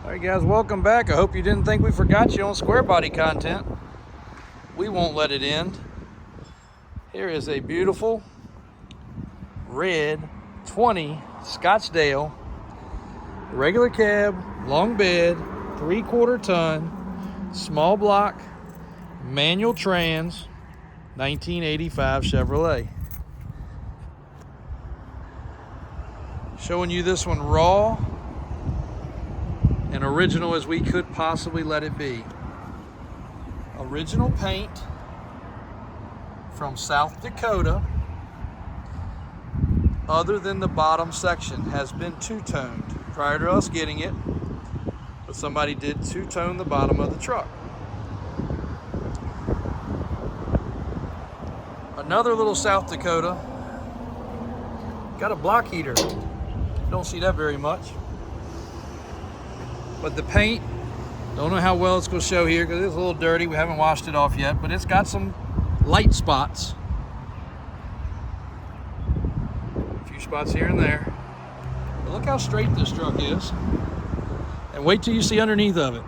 All right, guys, welcome back. I hope you didn't think we forgot you on square body content. We won't let it end. Here is a beautiful red 20 Scottsdale regular cab, long bed, 3/4 ton, small block, manual trans, 1985 Chevrolet. Showing you this one raw and original as we could possibly let it be. Original paint from South Dakota, other than the bottom section, has been two-toned prior to us getting it, but somebody did two-tone the bottom of the truck. Another little South Dakota, got a block heater. Don't see that very much. But the paint, don't know how well it's going to show here because it's a little dirty. We haven't washed it off yet, but it's got some light spots. A few spots here and there. But look how straight this truck is. And wait till you see underneath of it.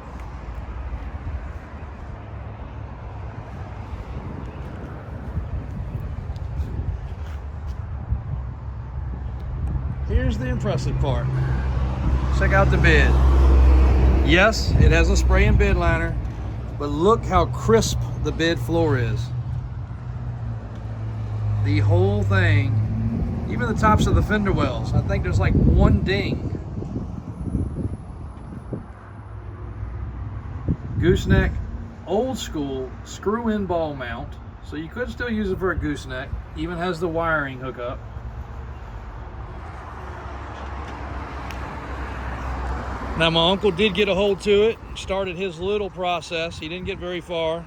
Here's the impressive part. Check out the bed. Yes, it has a spray and bed liner, but look how crisp the bed floor is. The whole thing, even the tops of the fender wells, I think there's like one ding. Gooseneck, old school screw-in ball mount, so you could still use it for a gooseneck. Even has the wiring hookup. Now my uncle did get a hold to it, started his little process. He didn't get very far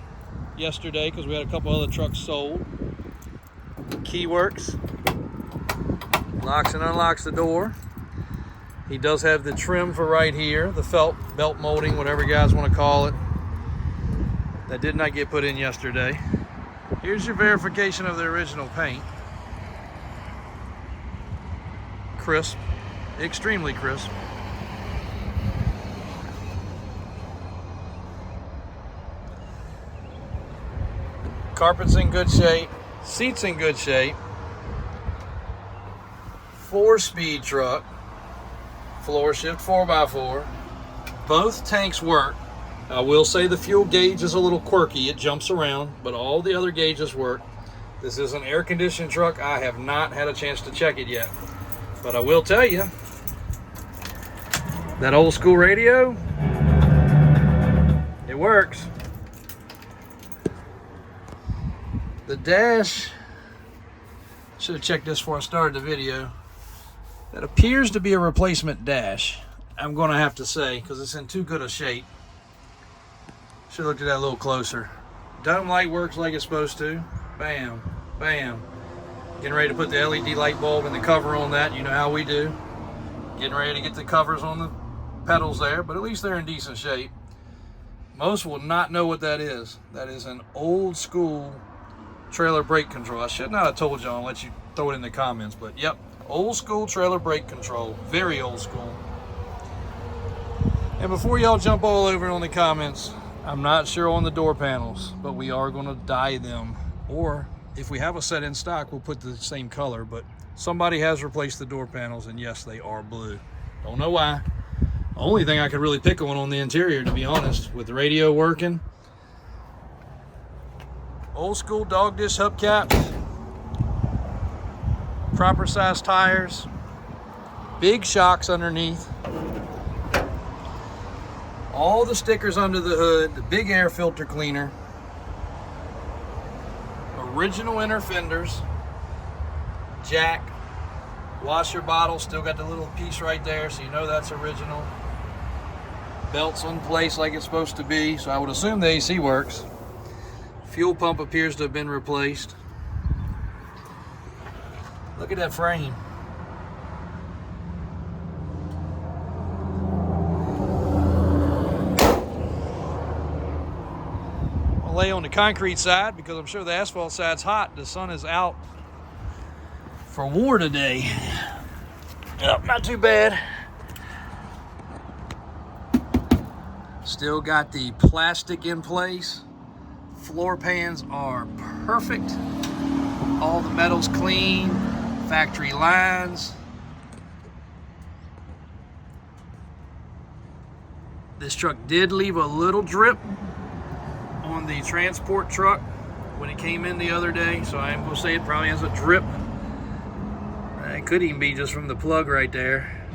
yesterday because we had a couple other trucks sold. Key works, locks and unlocks the door. He does have the trim for right here, the felt belt molding, whatever you guys want to call it. That did not get put in yesterday. Here's your verification of the original paint. Crisp, extremely crisp. Carpet's in good shape, seats in good shape. 4-speed truck, floor shift 4x4. Both tanks work. I will say the fuel gauge is a little quirky. It jumps around, but all the other gauges work. This is an air-conditioned truck. I have not had a chance to check it yet, but I will tell you, that old school radio, it works. The dash, should have checked this before I started the video. That appears to be a replacement dash, I'm going to have to say, because it's in too good a shape. Should have looked at that a little closer. Dome light works like it's supposed to. Bam, bam. Getting ready to put the LED light bulb and the cover on that. You know how we do. Getting ready to get the covers on the pedals there, but at least they're in decent shape. Most will not know what that is. That is an old school trailer brake control. I should not have told y'all, I'll let you throw it in the comments, but yep, old school trailer brake control, very old school. And before y'all jump all over on the comments, I'm not sure on the door panels, but we are going to dye them, or if we have a set in stock, we'll put the same color. But somebody has replaced the door panels, and yes, they are blue. Don't know why. Only thing I could really pick on the interior, to be honest, with the radio working. Old school dog dish hubcaps, proper size tires, big shocks underneath, all the stickers under the hood, the big air filter cleaner, original inner fenders, jack, washer bottle, still got the little piece right there, so you know that's original. Belts in place like it's supposed to be, so I would assume the AC works. Fuel pump appears to have been replaced. Look at that frame. I'll lay on the concrete side because I'm sure the asphalt side's hot. The sun is out for war today. Yep, not too bad. Still got the plastic in place. Floor pans are perfect. All the metal's clean. Factory lines. This truck did leave a little drip on the transport truck when it came in the other day, so I am going to say it probably has a drip. It could even be just from the plug right there.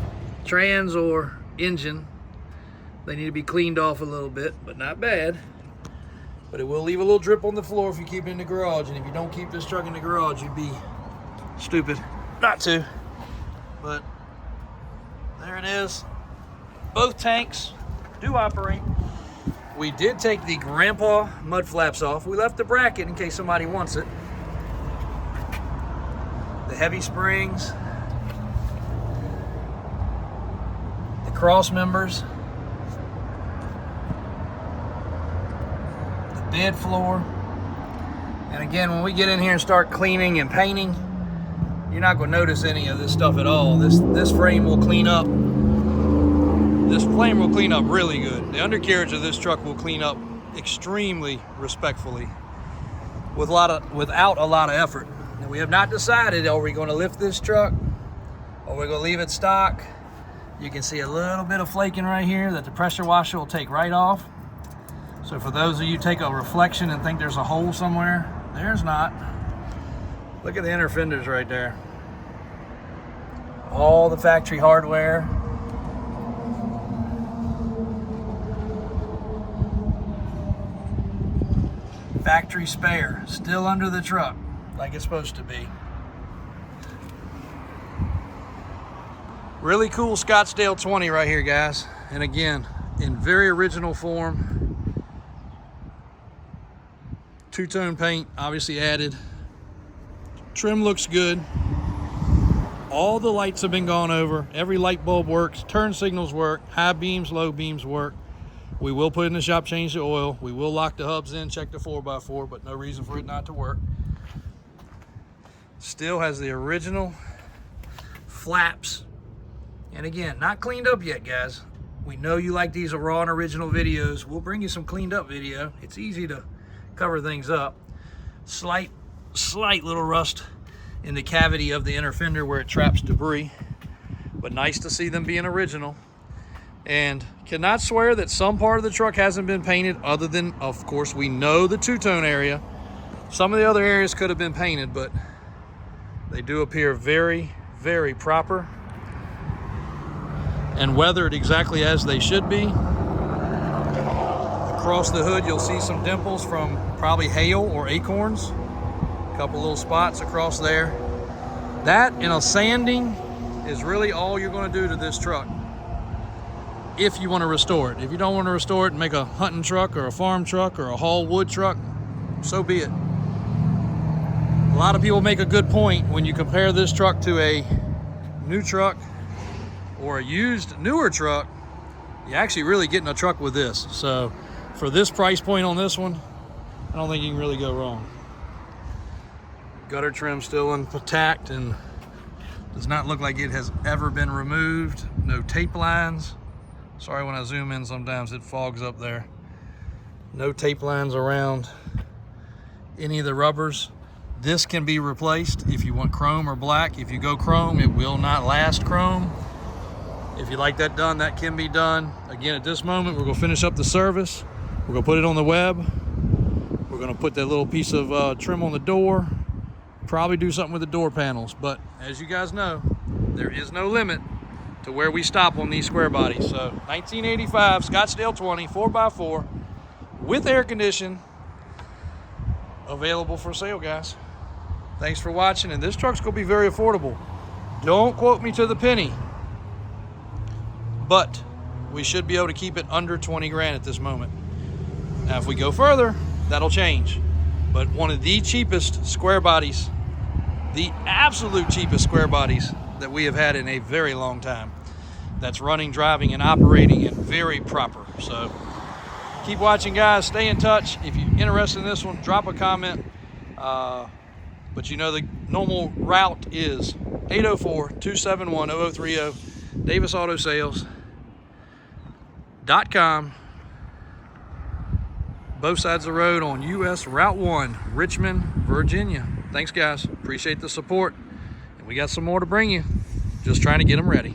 Trans or engine, they need to be cleaned off a little bit, but not bad. But it will leave a little drip on the floor if you keep it in the garage, and if you don't keep this truck in the garage, you'd be stupid not to. But there it is. Both tanks do operate. We did take the grandpa mud flaps off. We left the bracket in case somebody wants it. The heavy springs, the cross members, the bed floor. And again, when we get in here and start cleaning and painting, you're not going to notice any of this stuff at all. This frame will clean up. This frame will clean up really good. The undercarriage of this truck will clean up extremely respectfully without a lot of effort. And we have not decided, are we going to lift this truck or are we going to leave it stock? You can see a little bit of flaking right here that the pressure washer will take right off. So for those of you who take a reflection and think there's a hole somewhere, there's not. Look at the inner fenders right there. All the factory hardware. Factory spare, still under the truck, like it's supposed to be. Really cool Scottsdale 20 right here, guys. And again, in very original form. Two-tone paint, obviously added. Trim looks good. All the lights have been gone over. Every light bulb works. Turn signals work. High beams, low beams work. We will put it in the shop, change the oil. We will lock the hubs in, check the 4x4, but no reason for it not to work. Still has the original flaps. And again, not cleaned up yet, guys. We know you like these raw and original videos. We'll bring you some cleaned up video. It's easy to cover things up. Slight little rust in the cavity of the inner fender where it traps debris. But nice to see them being original. And cannot swear that some part of the truck hasn't been painted, other than, of course, we know the two-tone area. Some of the other areas could have been painted, but they do appear very, very proper and weathered exactly as they should be. Across the hood, you'll see some dimples from probably hail or acorns. A couple little spots across there. That and a sanding is really all you're going to do to this truck. If you want to restore it. If you don't want to restore it and make a hunting truck or a farm truck or a haul wood truck, so be it. A lot of people make a good point when you compare this truck to a new truck or a used newer truck. You're actually really getting a truck with this. So for this price point on this one, I don't think you can really go wrong. Gutter trim still intact and does not look like it has ever been removed. No tape lines. Sorry, when I zoom in, sometimes it fogs up there. No tape lines around any of the rubbers. This can be replaced if you want chrome or black. If you go chrome, it will not last chrome. If you like that done, that can be done. Again, at this moment, we're gonna finish up the service. We're gonna put it on the web. We're gonna put that little piece of trim on the door. Probably do something with the door panels. But as you guys know, there is no limit to where we stop on these square bodies. So 1985 Scottsdale 20 4x4 with air condition, available for sale, guys. Thanks for watching, and this truck's gonna be very affordable. Don't quote me to the penny, but we should be able to keep it under 20 grand at this moment. Now if we go further, that'll change. But one of the cheapest square bodies, the absolute cheapest square bodies that we have had in a very long time, that's running, driving, and operating and very proper. So keep watching, guys. Stay in touch. If you're interested in this one, drop a comment. But you know the normal route is 804-271-0030, DavisAutoSales.com. both sides of the road on US Route 1, Richmond, Virginia. Thanks, guys. Appreciate the support. And we got some more to bring you. Just trying to get them ready.